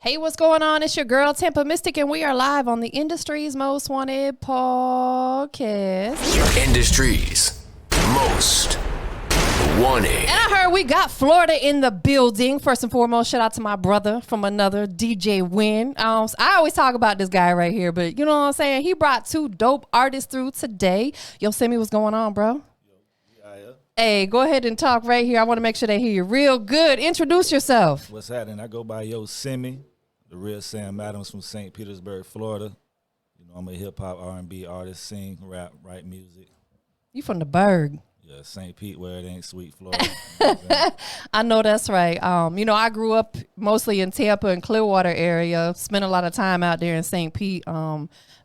Hey, what's going on? It's your girl, TampaMystic, and we are live on the Industry's Most Wanted podcast. Industry's Most Wanted. And I heard we got Florida in the building. First and foremost, shout out to my brother from another, DJ Win. I always talk about this guy right here, but you know what I'm saying? He brought two dope artists through today. Yo, Simi, what's going on, bro? Hey, go ahead and talk right here. I want to make sure they hear you real good. Introduce yourself. What's happening? I go by Yo Simi, the real Sam Adams from St. Petersburg, Florida. You know, I'm a hip-hop, R&B artist, sing, rap, write music. You from the Berg. Yeah, St. Pete, where it ain't sweet, Florida. You know I know that's right. You know, I grew up mostly in Tampa and Clearwater area, spent a lot of time out there in St. Pete.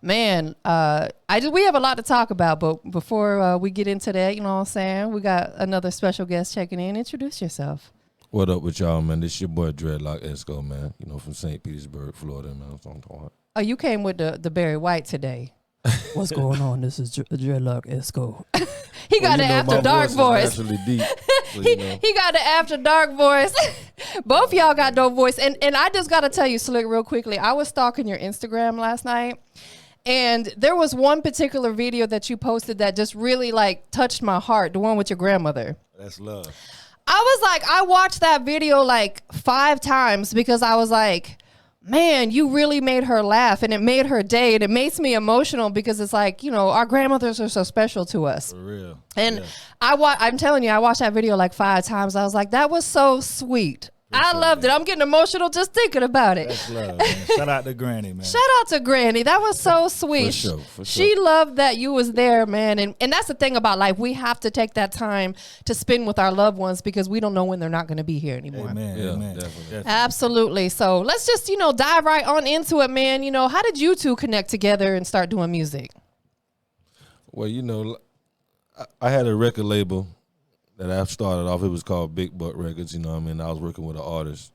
Man, we have a lot to talk about, but before we get into that, you know what I'm saying, we got another special guest checking in. Introduce yourself. What up with y'all, man? This your boy Dredloc Esco, man. You know, from St. Petersburg, Florida, man. That's what I'm talking about. Oh, you came with the Barry White today. What's going on? This is Dredloc Esco. He got an after dark voice. Deep, so, he got the after dark voice. Both y'all got dope voice. And I just got to tell you, Slick, real quickly, I was stalking your Instagram last night. And there was one particular video that you posted that just really like touched my heart, the one with your grandmother. That's love. I was like, I watched that video like 5 times because I was like, man, you really made her laugh and it made her day. And it makes me emotional because it's like, you know, our grandmothers are so special to us. For real. And yeah. I'm telling you, I watched that video like 5 times. I was like, that was so sweet. I loved it. I'm getting emotional just thinking about it. That's love, man. Shout out to Granny, man. Shout out to Granny. That was so sweet. For sure. She loved that you was there, man. And that's the thing about life. We have to take that time to spend with our loved ones because we don't know when they're not going to be here anymore. Amen. Yeah, Amen. definitely. Absolutely. So let's just, you know, dive right on into it, man. You know, how did you two connect together and start doing music? Well, you know, I had a record label that I started off. It was called Big Buck Records, you know what I mean? I was working with an artist.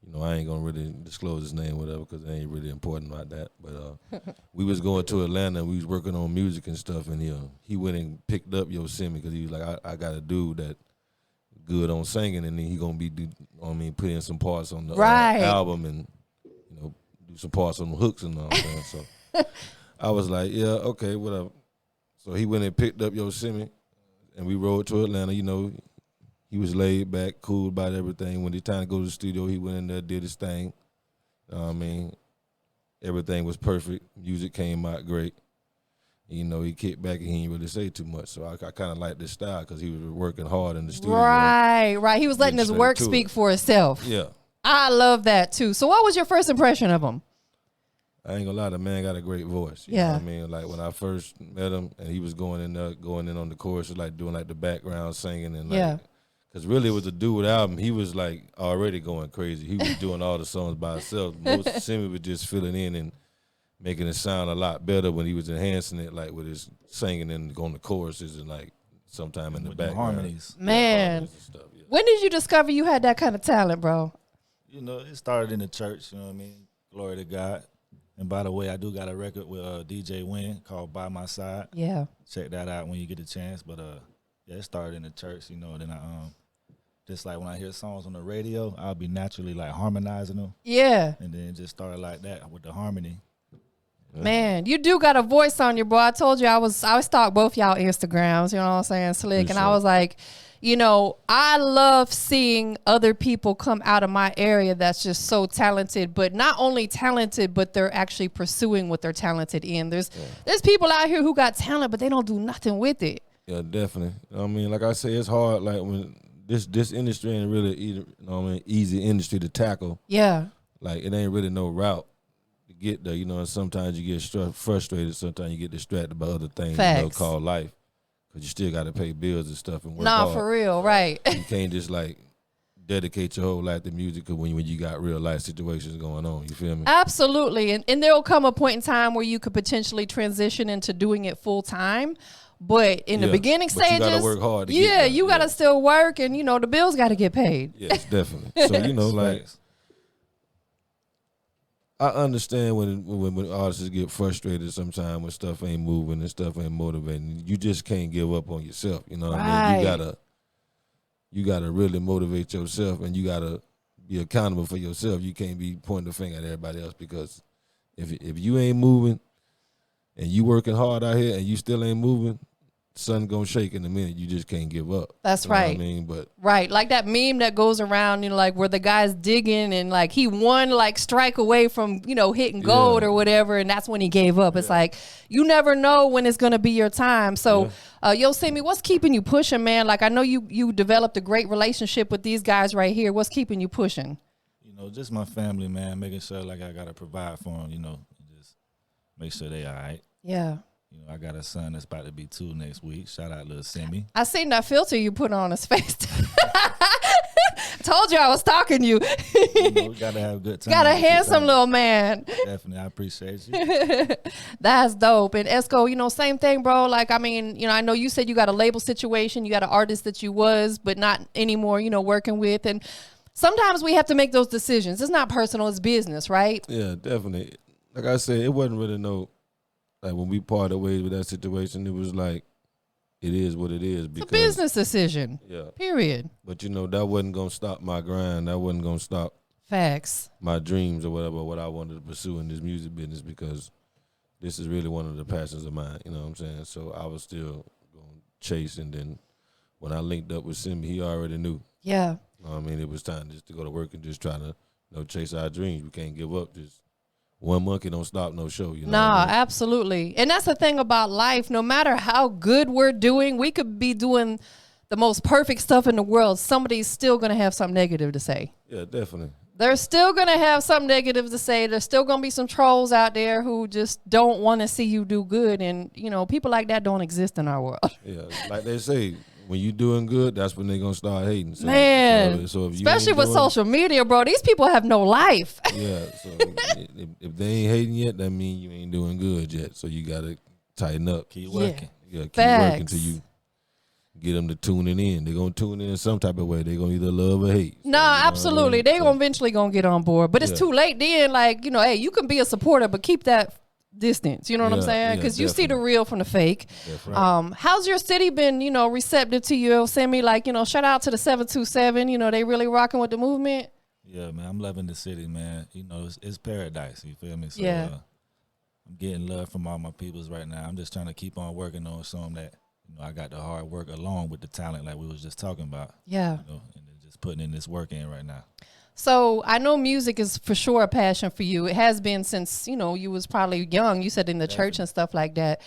You know, I ain't gonna really disclose his name, whatever, because it ain't really important about that. But we was going to Atlanta, and we was working on music and stuff, and he went and picked up Yo Simi because he was like, I got a dude that good on singing, and then he gonna be put in some parts on the album, and you know, do some parts on the hooks and all that. So I was like, yeah, okay, whatever. So he went and picked up Yo Simi, and we rode to Atlanta. You know, he was laid back, cool about everything. When it's time to go to the studio, he went in there, did his thing. I mean, everything was perfect. Music came out great. You know, he kicked back and he didn't really say too much. So I kind of liked this style because he was working hard in the studio. Right. He was letting his work speak for itself. Yeah. I love that too. So what was your first impression of him? I ain't gonna lie, the man got a great voice. You know what I mean? Like when I first met him and he was going in on the chorus, like doing like the background singing and like, because really it was a dude album. He was like already going crazy. He was doing all the songs by himself. Most Simi was just filling in and making it sound a lot better when he was enhancing it, like with his singing and going the choruses and like sometime in the background. Harmonies. Man, stuff, when did you discover you had that kind of talent, bro? You know, it started in the church, you know what I mean? Glory to God. And by the way, I do got a record with DJ Win called By My Side. Yeah. Check that out when you get a chance. But yeah, it started in the church, you know, and then I just like when I hear songs on the radio, I'll be naturally like harmonizing them. Yeah. And then just started like that with the harmony. Man, you do got a voice on your boy. I told you I stalked both y'all Instagrams, you know what I'm saying, Slick. And I was like, you know, I love seeing other people come out of my area that's just so talented, but not only talented, but they're actually pursuing what they're talented in. There's people out here who got talent, but they don't do nothing with it. Yeah, definitely. I mean, like I say, it's hard. Like when this industry ain't really easy industry to tackle. Yeah. Like it ain't really no route to get there, you know. And sometimes you get frustrated. Sometimes you get distracted by other things, you know, called life. Cause you still got to pay bills and stuff and work hard. For real, right? You can't just like dedicate your whole life to music when you got real life situations going on. You feel me? Absolutely, and there'll come a point in time where you could potentially transition into doing it full time. But in the beginning stages, you gotta work hard. You gotta still work, and you know the bills got to get paid. Yes, definitely. So you know, like I understand when artists get frustrated sometimes when stuff ain't moving and stuff ain't motivating. You just can't give up on yourself. You know what I mean? You gotta really motivate yourself, and you gotta be accountable for yourself. You can't be pointing the finger at everybody else, because if you ain't moving and you working hard out here and you still ain't moving, sun gonna shake in a minute. You just can't give up. That's you know right. what I mean, but right, like that meme that goes around, like where the guy's digging and like he one like strike away from hitting gold or whatever, and that's when he gave up. It's like you never know when it's gonna be your time. So, Yo Simi, what's keeping you pushing, man? Like I know you developed a great relationship with these guys right here. What's keeping you pushing? Just my family, man. Making sure like I gotta provide for them. Just make sure they all right. Yeah. I got a son that's about to be 2 next week. Shout out little Simi. I seen that filter you put on his face. Told you I was stalking you. We gotta have a good time. Got a handsome little man. Definitely, I appreciate you. That's dope. And Esco, same thing, bro. Like, I mean, I know you said you got a label situation. You got an artist that you was, but not anymore, working with. And sometimes we have to make those decisions. It's not personal, it's business, right? Yeah, definitely. Like I said, it wasn't really like when we parted ways with that situation, it was like, it is what it is. Because, it's a business decision. Yeah. Period. But that wasn't going to stop my grind. That wasn't going to stop facts, my dreams or whatever, what I wanted to pursue in this music business, because this is really one of the passions of mine. You know what I'm saying? So I was still going to chase. And then when I linked up with Simi, he already knew. Yeah. I mean, it was time just to go to work and just try to chase our dreams. We can't give up. Just one monkey don't stop no show. Nah, absolutely. And that's the thing about life. No matter how good we're doing, we could be doing the most perfect stuff in the world. Somebody's still going to have something negative to say. Yeah, definitely. They're still going to have something negative to say. There's still going to be some trolls out there who just don't want to see you do good. And, people like that don't exist in our world. Yeah, like they say, when you doing good, that's when they're going to start hating. So, Man, so if you especially with social media, bro. These people have no life. Yeah, so if they ain't hating yet, that means you ain't doing good yet. So you got to tighten up. Keep working. Yeah, keep working until you get them to tuning in. They're going to tune in some type of way. They're going to either love or hate. So, absolutely. They're going to eventually going to get on board. But it's too late then. Like, hey, you can be a supporter, but keep that distance. You know what I'm saying? Because you see the real from the fake. How's your city been, receptive to you, Simi? Like, shout out to the 727. They really rocking with the movement. Yeah, man. I'm loving the city, man. It's paradise. You feel me? So, I'm getting love from all my peoples right now. I'm just trying to keep on working on some that, I got the hard work along with the talent like we was just talking about. Yeah. And just putting in this work in right now. So I know music is for sure a passion for you. It has been since, you was probably young. You said in the church and stuff like that.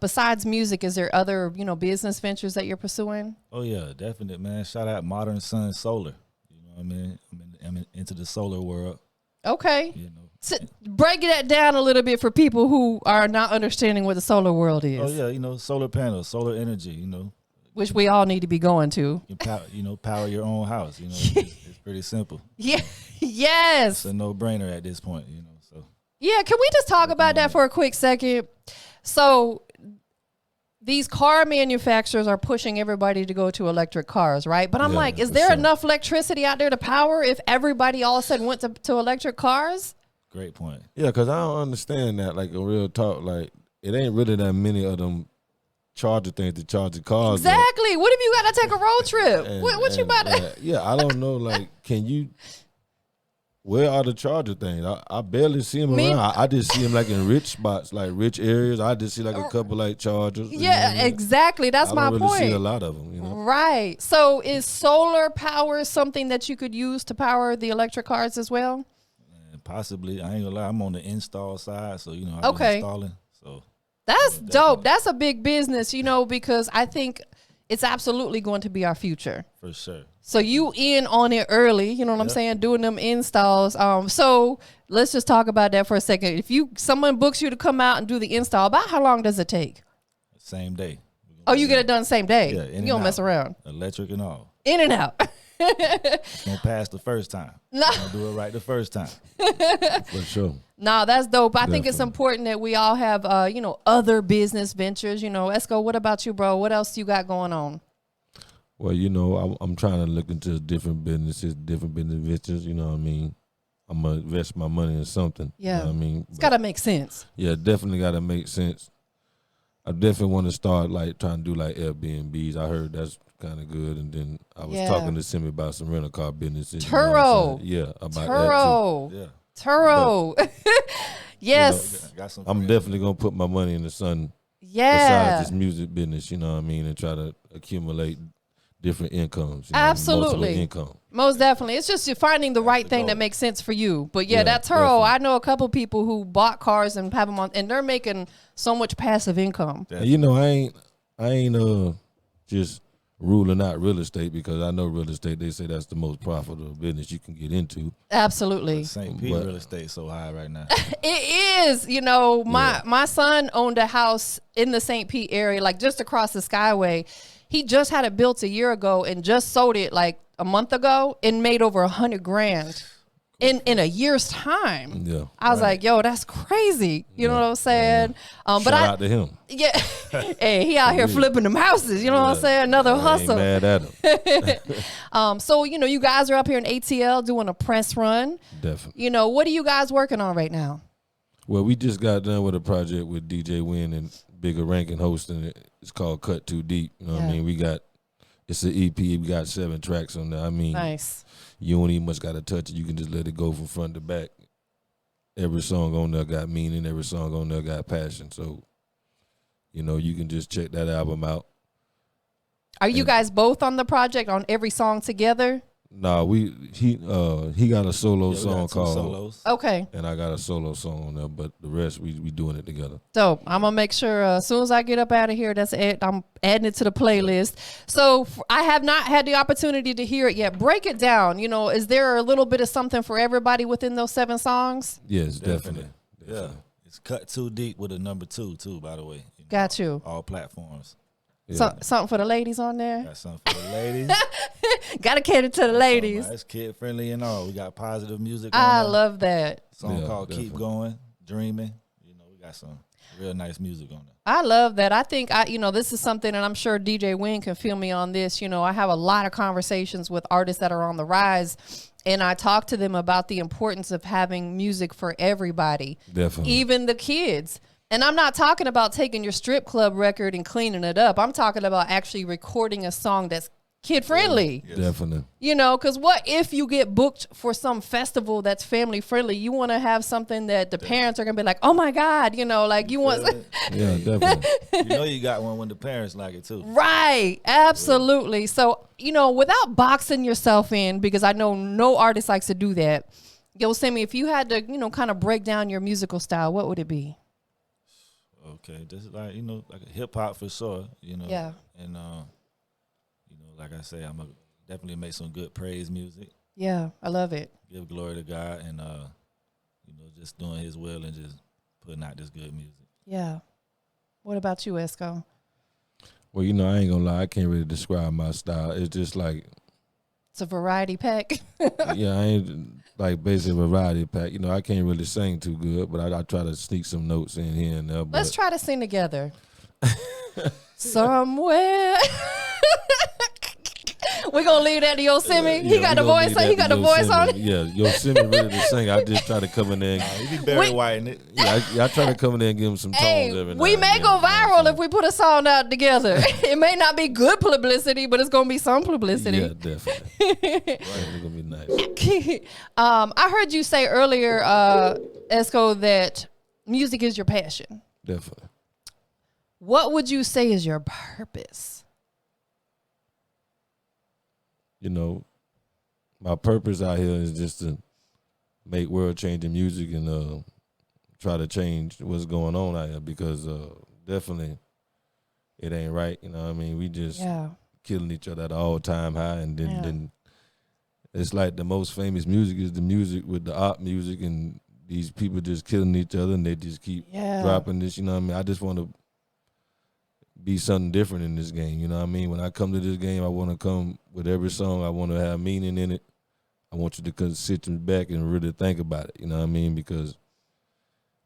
Besides music, is there other, business ventures that you're pursuing? Oh, yeah, definitely, man. Shout out Modern Sun Solar. You know what I mean? I'm into the solar world. Okay. Break that down a little bit for people who are not understanding what the solar world is. Oh, yeah, solar panels, solar energy, Which we all need to be going to. Power your own house, It's pretty simple. Yeah. Yes. It's a no-brainer at this point, So yeah, can we just talk about that for a quick second? So these car manufacturers are pushing everybody to go to electric cars, right? But I'm like, is there enough electricity out there to power if everybody all of a sudden went to electric cars? Great point. Yeah, because I don't understand that. Like, a real talk, like, it ain't really that many of them charger things to charge the cars. Exactly. What if you got to take a road trip? What you about to? Yeah, I don't know. Like, where are the charger things? I barely see them around. I just see them like in rich spots, like rich areas. I just see like a couple like chargers. Yeah, exactly. That's my point. I don't really see a lot of them. Right. So is solar power something that you could use to power the electric cars as well? Possibly. I ain't gonna lie. I'm on the install side, so I've been installing. So that's dope. That's a big business, because I think it's absolutely going to be our future. For sure. So you in on it early, you know what I'm saying, doing them installs. So let's just talk about that for a second. If someone books you to come out and do the install, about how long does it take? Same day. Oh, you get it done same day? Yeah. You don't mess around. Electric and all. In and out. Don't pass the first time. No. Don't do it right the first time. For sure. No, that's dope. I think it's important that we all have, other business ventures. Esco, what about you, bro? What else you got going on? Well, I'm trying to look into different business ventures. You know what I mean? I'm going to invest my money in something. Yeah. You know what I mean? It's got to make sense. Yeah, definitely got to make sense. I definitely want to start like trying to do like Airbnbs. I heard that's kind of good. And then I was Yeah. talking to Simi about some rental car business. Turo. Yeah, about that Turo. Yeah. Turo. Yes. Got some too. I'm friends. definitely gonna put my money in the sun Yeah. besides this music business, you know what I mean, and try to accumulate different incomes. Absolutely. Multiple income. Most definitely. It's just you're finding the right thing that makes sense for you. But yeah, Yeah, that Turo, definitely. I know a couple people who bought cars and have them on, and they're making so much passive income. And you know, I ain't just ruling out real estate, because I know real estate, they say that's the most profitable business you can get into. Absolutely. St. Pete But- real estate so high right now. It is. You know, my son owned a house in the St. Pete area, like just across the Skyway. He just had it built a year ago and just sold it like a month ago and made over $100,000 in a year's time. Yeah. I was like, yo, that's crazy. You know what I'm saying? But Shout out to him. yeah, hey, he out here flipping them houses. You know what I'm saying? Another I ain't hustle. mad at him. So, you know, you guys are up here in ATL doing a press run. Definitely. You know, what are you guys working on right now? Well, we just got done with a project with DJ Wynn and Bigger Rankin hosting it. It's called Cut Too Deep. You know what I mean? It's an EP. We got 7 tracks on there. I mean, Nice. you don't even much got to touch it. You can just let it go from front to back. Every song on there got meaning. Every song on there got passion. So, you know, you can just check that album out. Are you guys both on the project on every song together? Nah, he got a solo Yeah, we song got 2 called, solos. Okay. and I got a solo song on there, but the rest we doing it together. Dope. I'm gonna make sure as soon as I get up out of here, that's it. I'm adding it to the playlist. So I have not had the opportunity to hear it yet. Break it down. You know, is there a little bit of something for everybody within those 7 songs? Yes, definitely. Yeah. It's Cut Too Deep with a number 2 too, by the way. You know, Got you. all platforms. Yeah. Something for the ladies on there. Got something for the ladies. Gotta cater to the ladies. It's kid friendly and all. We got positive music. I on there. love that. Song Yeah, called definitely. Keep Going, Dreaming. You know, we got some real nice music on there. I love that. I think this is something, and I'm sure DJ Wynn can feel me on this. You know, I have a lot of conversations with artists that are on the rise, and I talk to them about the importance of having music for everybody, Definitely. even the kids. And I'm not talking about taking your strip club record and cleaning it up. I'm talking about actually recording a song that's kid friendly. Definitely. You know, because what if you get booked for some festival that's family friendly? You want to have something that the parents are going to be like, oh my God, you know, like you want. Yeah, definitely. You know you got one when the parents like it too. Right. Absolutely. So, you know, without boxing yourself in, because I know no artist likes to do that. Yo, Simi, if you had to, you know, kind of break down your musical style, what would it be? Okay, just like, you know, like a hip hop for sure, you know. Yeah. And you know, like I say, I'm gonna definitely make some good praise music, Yeah, I love it. give glory to God, and you know, just doing His will and just putting out this good music. Yeah. What about you, Esco? Well, you know, I ain't gonna lie, I can't really describe my style. It's just like, It's a variety pack. yeah, I ain't like basically a variety pack. You know, I can't really sing too good, but I try to sneak some notes in here and there. But Let's try to sing together. Somewhere. We're going to leave that to Yo Simi. He got the voice. He got the voice on it. Yeah, Yo Simi ready to sing. I just try to come in there. And, You be Barry White in it. yeah, I try to come in there and give him some tones Hey, every now we and may then, go you know what I'm viral saying? if we put a song out together. It may not be good publicity, but it's going to be some publicity. Yeah, definitely. It's gonna be nice. I heard you say earlier, Esco, that music is your passion. Definitely. What would you say is your purpose? You know, my purpose out here is just to make world changing music and try to change what's going on out here, because definitely it ain't right. You know what I mean? We just Yeah. killing each other at an all time high, and then, Yeah. then it's like the most famous music is the music with the art music, and these people just killing each other, and they just keep Yeah. dropping this. You know what I mean? I just want to be something different in this game. You know what I mean? When I come to this game, I want to come with every song. I want to have meaning in it. I want you to sit back and really think about it. You know what I mean? Because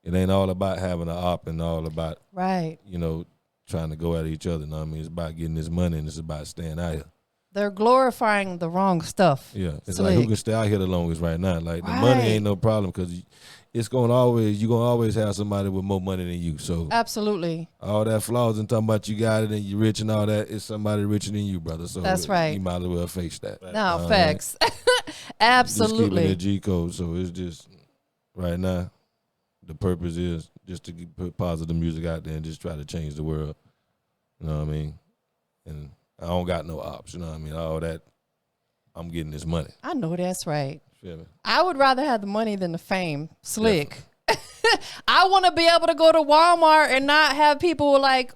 it ain't all about having an op and all about, Right. you know, trying to go at each other. You know what I mean? It's about getting this money, and it's about staying out here. They're glorifying the wrong stuff. Yeah, it's Slick. like who can stay out here the longest right now. Like the money ain't no problem because you're gonna always have somebody with more money than you. So absolutely, all that flaws and talking about you got it and you rich and all that is somebody richer than you, brother. So that's right. You might as well face that. No, facts. Absolutely. Just keeping the G code. So it's just right now, the purpose is just to put positive music out there and just try to change the world. You know what I mean? And I don't got no ops. You know what I mean? All that, I'm getting this money. I know that's right. Feel me? I would rather have the money than the fame. Slick. I want to be able to go to Walmart and not have people like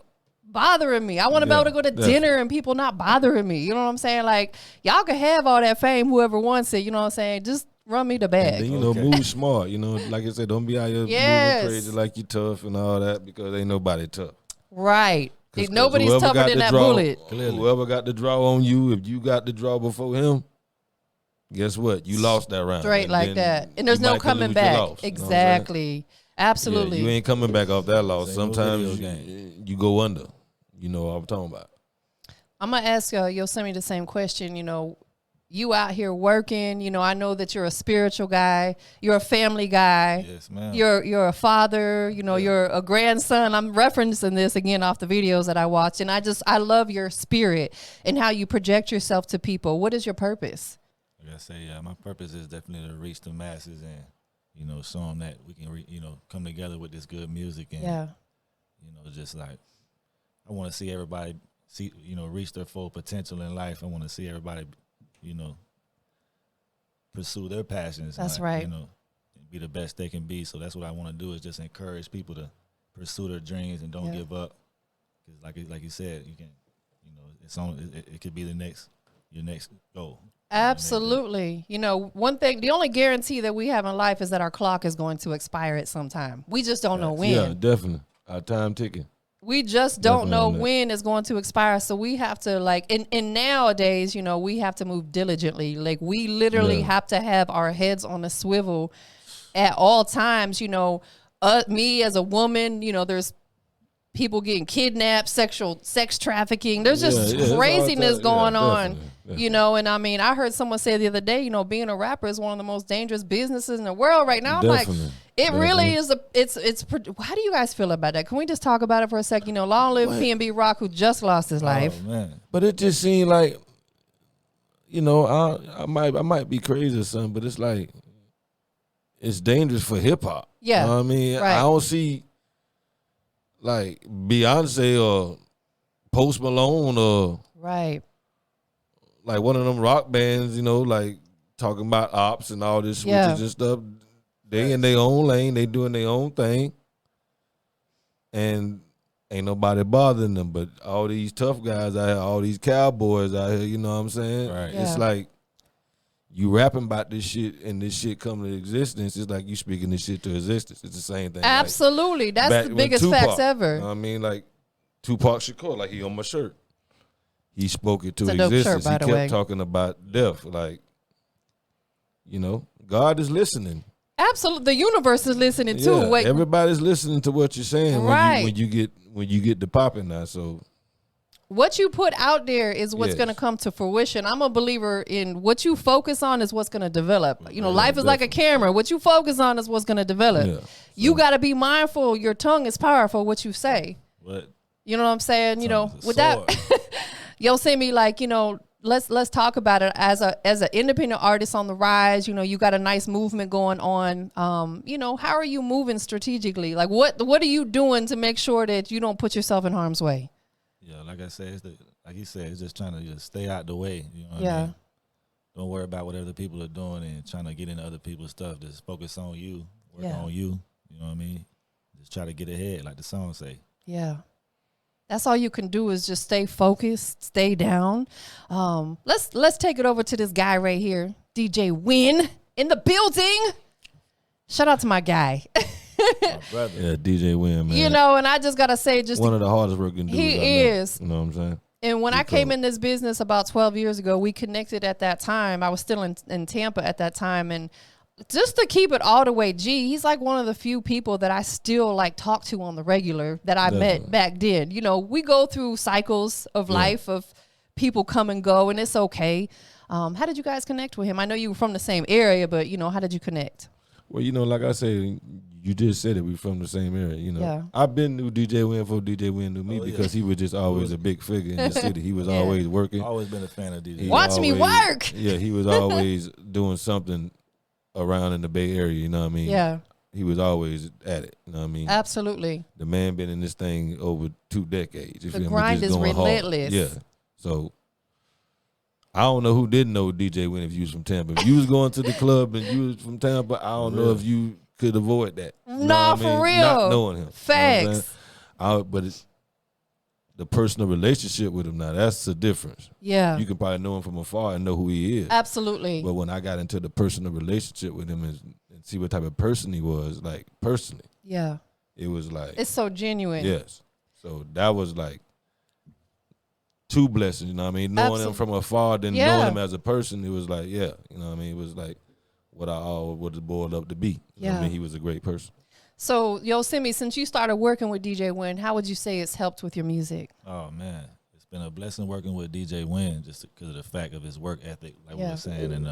bothering me. I want to be able to go to dinner and people not bothering me. You know what I'm saying? Like, y'all can have all that fame, whoever wants it. You know what I'm saying? Just run me the bag. And then, move smart. You know, like I said, don't be out here moving crazy like you tough and all that because ain't nobody tough. Right. Nobody's tougher than that bullet. Whoever got the draw on you, if you got the draw before him, guess what? You lost that round. Straight like that. And there's no coming back. Exactly. Absolutely. Yeah, you ain't coming back off that loss. Sometimes you go under. You know what I'm talking about. I'm going to ask Yo Simi the same question. You know, you out here working. You know, I know that you're a spiritual guy. You're a family guy. Yes, ma'am. You're a father. You know, you're a grandson. I'm referencing this again off the videos that I watched. And I love your spirit and how you project yourself to people. What is your purpose? Like I say, my purpose is definitely to reach the masses and, you know, show them that we can, come together with this good music and, you know, just like, I want to see everybody reach their full potential in life. I want to see everybody, pursue their passions. That's right. Be the best they can be. So that's what I want to do is just encourage people to pursue their dreams and don't give up. Because like you said, you can, it could be your next goal. Absolutely. You know, one thing, the only guarantee that we have in life is that our clock is going to expire at some time. We just don't know when. Yeah, definitely. Our time ticking. We just don't know when it's going to expire. So we have to and nowadays, we have to move diligently. Like we literally have to have our heads on a swivel at all times. Me as a woman, there's people getting kidnapped, sex trafficking. There's just craziness going on, definitely. And I mean, I heard someone say the other day, being a rapper is one of the most dangerous businesses in the world right now. I'm like, it really is how do you guys feel about that? Can we just talk about it for a second? Long live P&B Rock, who just lost his life. Man. But it just seemed like, I might be crazy or something, but it's like, it's dangerous for hip hop. Yeah. You know what I mean? Right. I don't see like Beyonce or Post Malone or like one of them rock bands, like talking about ops and all this switches and stuff. They in their own lane, they doing their own thing, and ain't nobody bothering them. But all these tough guys out here, all these cowboys out here, you know what I'm saying? Right. Yeah. It's like you rapping about this shit and this shit coming to existence. It's like you speaking this shit to existence. It's the same thing. Absolutely. Like, that's the biggest facts ever. You know what I mean? Like Tupac Shakur, like he on my shirt. He spoke it to it's a dope existence. Shirt, by he the kept way. talking about death. Like, God is listening. Absolutely. The universe is listening too. Wait, everybody's listening to what you're saying when you get the popping now. So what you put out there is what's going to come to fruition. I'm a believer in what you focus on is what's going to develop. Life is like a camera. What you focus on is what's going to develop. Yeah. You got to be mindful. Your tongue is powerful, what you say. What? You know what I'm saying? With that, Yo Simi, let's talk about it as an independent artist on the rise. You got a nice movement going on. How are you moving strategically? Like what are you doing to make sure that you don't put yourself in harm's way? Yeah, like I said, like you said, it's just trying to just stay out the way. You know what I mean? Don't worry about what other people are doing and trying to get into other people's stuff. Just focus on you, work on you. You know what I mean? Just try to get ahead, like the song say. Yeah. That's all you can do is just stay focused, stay down. Let's take it over to this guy right here, DJ Win in the building. Shout out to my guy. My brother. Yeah, DJ Win, man. And I just gotta say, just one of the hardest working dudes. He is. You know what I'm saying? And when I came in this business about 12 years ago, we connected at that time. I was still in Tampa at that time, and just to keep it all the way G, he's like one of the few people that I still talk to on the regular that I met back then. We go through cycles of life of people come and go, and it's okay. How did you guys connect with him? I know you were from the same area, but how did you connect? Well, like I said, you just said it. We from the same area. Yeah. I've been knew DJ Win before DJ Win knew me because he was just always a big figure in the city. He was always working. Always been a fan of DJ. Watch me work. Yeah, he was always doing something around in the Bay Area. You know what I mean? Yeah. He was always at it. You know what I mean? Absolutely. The man been in this thing over 2 decades. The grind is relentless. Yeah. So I don't know who didn't know DJ Win if you was from Tampa. If you was going to the club and you was from Tampa, I don't know if you could avoid that. No, for real. Not knowing him. Facts. But it's the personal relationship with him now, that's the difference. Yeah. You can probably know him from afar and know who he is. Absolutely. But when I got into the personal relationship with him and see what type of person he was, like personally. Yeah. It was like. It's so genuine. Yes. So that was like 2 blessings, you know what I mean? Knowing him from afar, then knowing him as a person, it was like, you know what I mean? It was like what I always would have boiled up to be. You know what I mean? He was a great person. So, Yo Simi, since you started working with DJ Win, how would you say it's helped with your music? Oh, man. It's been a blessing working with DJ Win just because of the fact of his work ethic, like we were saying. And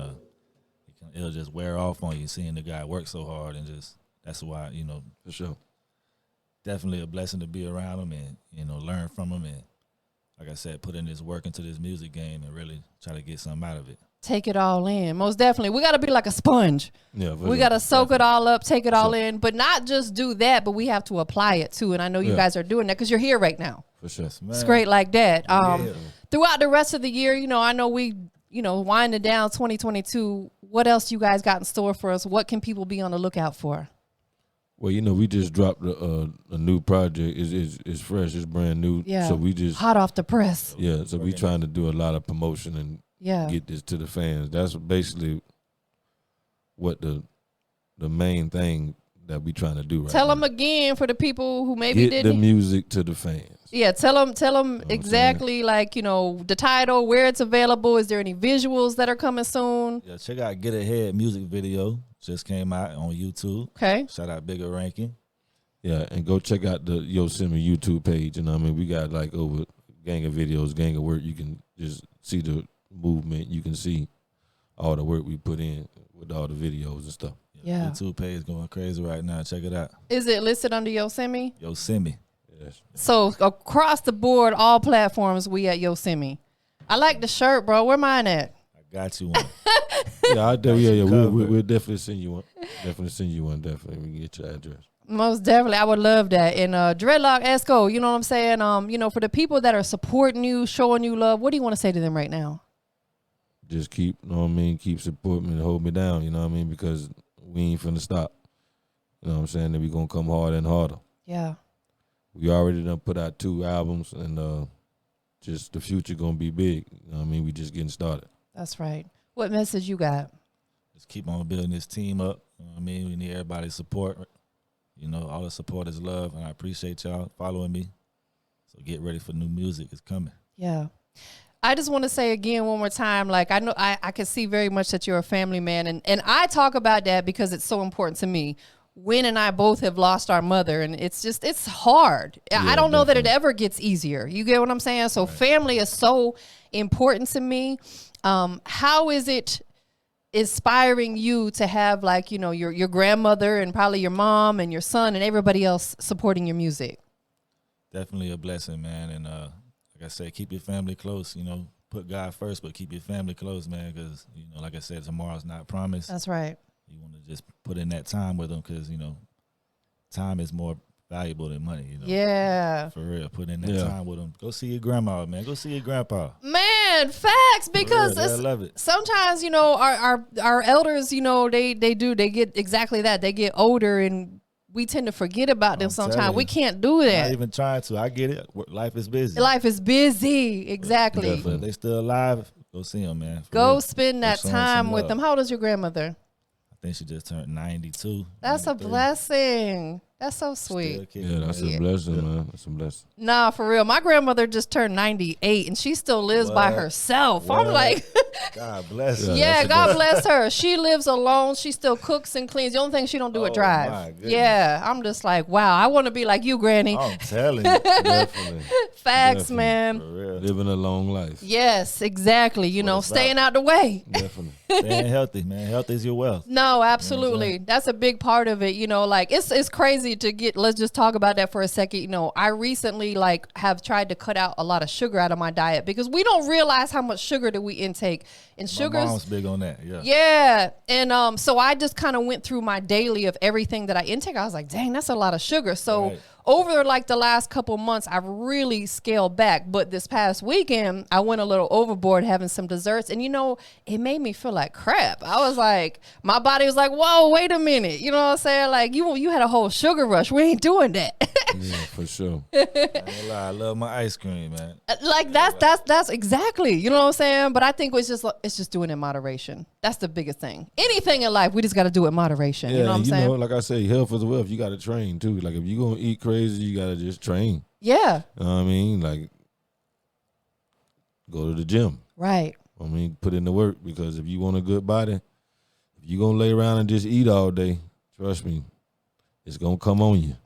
it'll just wear off on you seeing the guy work so hard. And just that's why, For sure. Definitely a blessing to be around him and, learn from him. And like I said, put in this work into this music game and really try to get something out of it. Take it all in. Most definitely. We got to be like a sponge. Yeah, we got to soak it all up, take it all in, but not just do that, but we have to apply it too. And I know you guys are doing that because you're here right now. For sure. It's great like that. Throughout the rest of the year, I know we, winding down 2022. What else you guys got in store for us? What can people be on the lookout for? Well, we just dropped a new project. It's fresh. It's brand new. Yeah. So we just hot off the press. Yeah. So we trying to do a lot of promotion and get this to the fans. That's basically what the main thing that we trying to do right now. Tell them again for the people who maybe Get didn't. the music to the fans. Yeah, tell them exactly like, the title, where it's available. Is there any visuals that are coming soon? Yeah, check out Get Ahead music video. Just came out on YouTube. Okay. Shout out Bigger Ranking. Yeah, and go check out the Yo Simi YouTube page. We got like over gang of videos, gang of work. You can just see the movement. You can see all the work we put in with all the videos and stuff. Yeah. YouTube page going crazy right now. Check it out. Is it listed under Yo Simi? Yo Simi. Yes. So across the board, all platforms, we at Yo Simi. I like the shirt, bro. Where mine at? I got you one. We'll definitely send you one. Definitely. We can get your address. Most definitely. I would love that. And Dredloc Esco, you know what I'm saying? For the people that are supporting you, showing you love, what do you want to say to them right now? Just keep supporting me and hold me down, because we ain't finna stop. You know what I'm saying? That we gonna come harder and harder. Yeah. We already done put out 2 albums and just the future gonna be big. You know what I mean? We just getting started. That's right. What message you got? Just keep on building this team up. You know what I mean? We need everybody's support. All the support is love, and I appreciate y'all following me. So get ready for new music. It's coming. Yeah. I just want to say again one more time, like I know I can see very much that you're a family man, and I talk about that because it's so important to me. Win and I both have lost our mother, and it's hard. Yeah, I don't know that it definitely. ever gets easier. You get what I'm saying? So family is so important to me. How is it inspiring you to have your grandmother and probably your mom and your son and everybody else supporting your music? Definitely a blessing, man. And like I said, keep your family close. Put God first, but keep your family close, man. Because like I said, tomorrow's not promised. That's right. You want to just put in that time with them because time is more valuable than money. Yeah. For real, put in that time with them. Go see your grandma, man. Go see your grandpa. Man, facts, because I love it. Sometimes our elders, they get exactly that. They get older and we tend to forget about them sometimes. We can't do that. Not even trying to. I get it. Life is busy. Life is busy. Exactly. But if they still alive, go see them, man. Go spend that time with them. How old is your grandmother? I think she just turned 92. That's 93. A blessing. That's so sweet. Yeah, that's a blessing, man. That's a blessing. Nah, for real. My grandmother just turned 98 and she still lives by herself. I'm like, God bless her. yeah, God bless her. She lives alone. She still cooks and cleans. The only thing she don't do is drive. Yeah, I'm just like, wow. I want to be like you, Granny. I'm telling you. Definitely. Facts, Definitely. man. For real. Living a long life. Yes, exactly. You know, staying out the way. Definitely. Staying healthy, man. Health is your wealth. No, absolutely. That's a big part of it. You know, like it's crazy to get, let's just talk about that for a second. You know, I recently like have tried to cut out a lot of sugar out of my diet because we don't realize how much sugar that we intake. And sugar's, my mom's big on that. Yeah. yeah. And so I just kind of went through my daily of everything that I intake. I was like, dang, that's a lot of sugar. So over like the last couple months, I've really scaled back. But this past weekend, I went a little overboard having some desserts. And, you know, it made me feel like crap. I was like, my body was like, whoa, wait a minute. You know what I'm saying? Like, you had a whole sugar rush. We ain't doing that. Yeah, for sure. I ain't gonna lie, I love my ice cream, man. Like, that's exactly, you know what I'm saying? But I think it's just doing it in moderation. That's the biggest thing. Anything in life, we just got to do it in moderation. Yeah, you know what I'm saying? Know, like I say, health is wealth. You got to train, too. Like, if you're going to eat crazy, you got to just train. Yeah. You know what I mean? Like, go to the gym. Right. I mean, put in the work, because if you want a good body, if you're going to lay around and just eat all day, trust me, it's going to come on you.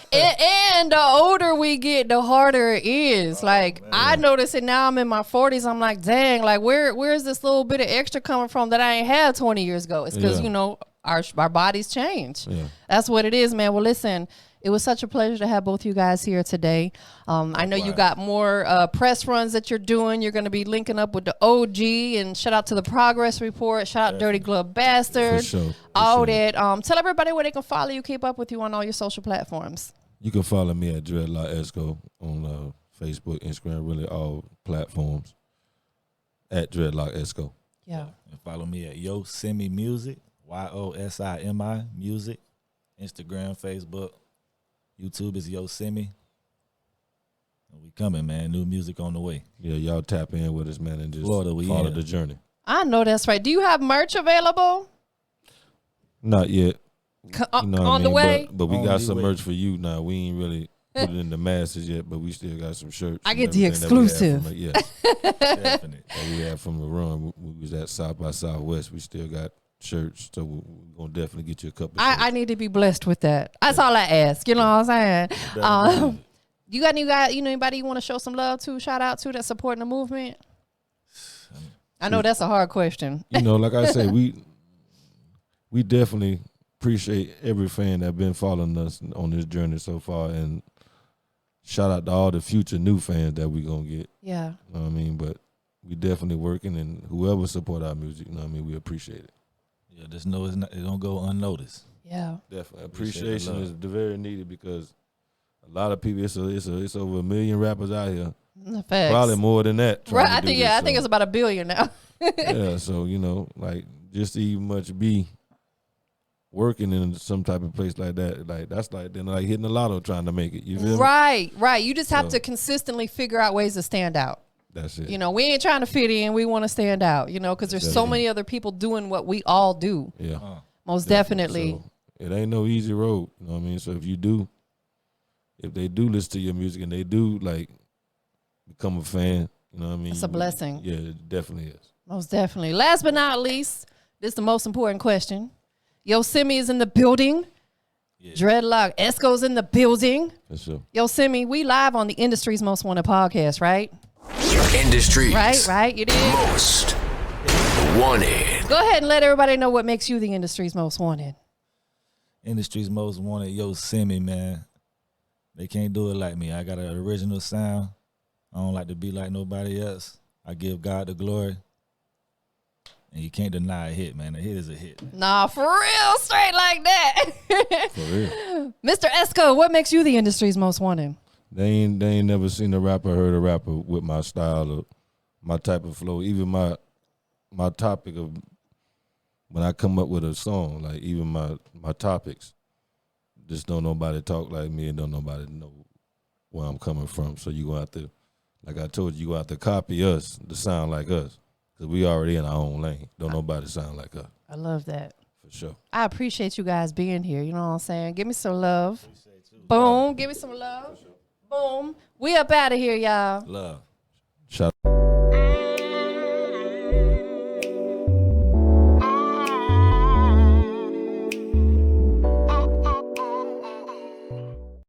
And the older we get, the harder it is. Like, man. I notice it now. I'm in my 40s. I'm like, dang, like, where's this little bit of extra coming from that I ain't had 20 years ago? It's because, you know, our bodies change. Yeah. That's what it is, man. Well, listen, it was such a pleasure to have both you guys here today. I know you got more press runs that you're doing. You're going to be linking up with the OG, and shout out to the Progress Report. Shout out Dirty Glove Bastard. For sure. All that. Tell everybody where they can follow you, keep up with you on all your social platforms. You can follow me at Dredloc Esco on Facebook, Instagram, really all platforms at Dredloc Esco. Yeah. And follow me at Yo Simi Music, YOSIMI Music, Instagram, Facebook. YouTube is Yo Simi. We coming, man. New music on the way. Yeah, y'all tap in with us, man, and just follow the journey. I know that's right. Do you have merch available? Not yet. On the way? But we got some merch for you now. We ain't really put it in the masses yet, but we still got some shirts. I get the exclusive. Definitely. That we had from the run. We was at South by Southwest. We still got shirts, so we're gonna definitely get you a couple. I need to be blessed with that. That's all I ask. You know what I'm saying? You got anybody you want to show some love to, shout out to, that's supporting the movement? I know that's a hard question. You know, like I say, we definitely appreciate every fan that been following us on this journey so far, and shout out to all the future new fans that we gonna get. Yeah. You know what I mean? But we definitely working, and whoever support our music, you know what I mean, we appreciate it. Yeah, just know it don't go unnoticed. Yeah. Definitely. Appreciation is very needed, because a lot of people, it's over 1 million rappers out here. Facts. Probably more than that. Right. I think it's about 1 billion now. Yeah, so, you know, like, just to even much be working in some type of place like that, like, that's like then like hitting the lotto trying to make it. You feel me? Right. You just have to consistently figure out ways to stand out. That's it. You know, we ain't trying to fit in. We want to stand out, you know, because there's so many other people doing what we all do. Yeah. Most definitely. So it ain't no easy road. You know what I mean? So if they do listen to your music and they do, like, become a fan, you know what I mean? It's a blessing. Yeah, it definitely is. Most definitely. Last but not least, this is the most important question. Yo Simi is in the building. Yeah. Dredloc Esco's in the building. For sure. Yo Simi, we live on the industry's most wanted podcast, right? Industry's right. You did. Most wanted. Go ahead and let everybody know what makes you the industry's most wanted. Industry's most wanted, Yo Simi, man. They can't do it like me. I got an original sound. I don't like to be like nobody else. I give God the glory. And you can't deny a hit, man. A hit is a hit. Nah, for real, straight like that. For real. Mr. Esco, what makes you the industry's most wanted? They ain't never seen a rapper, heard a rapper with my style or my type of flow. Even my topic of when I come up with a song, like even my topics, just don't nobody talk like me and don't nobody know where I'm coming from. So you gonna have to, like I told you, you gonna have to copy us to sound like us, because we already in our own lane. Don't nobody sound like us. I love that. For sure. I appreciate you guys being here. You know what I'm saying? Give me some love. Boom. Give me some love. Boom. We up out of here, y'all. Love. Shout out.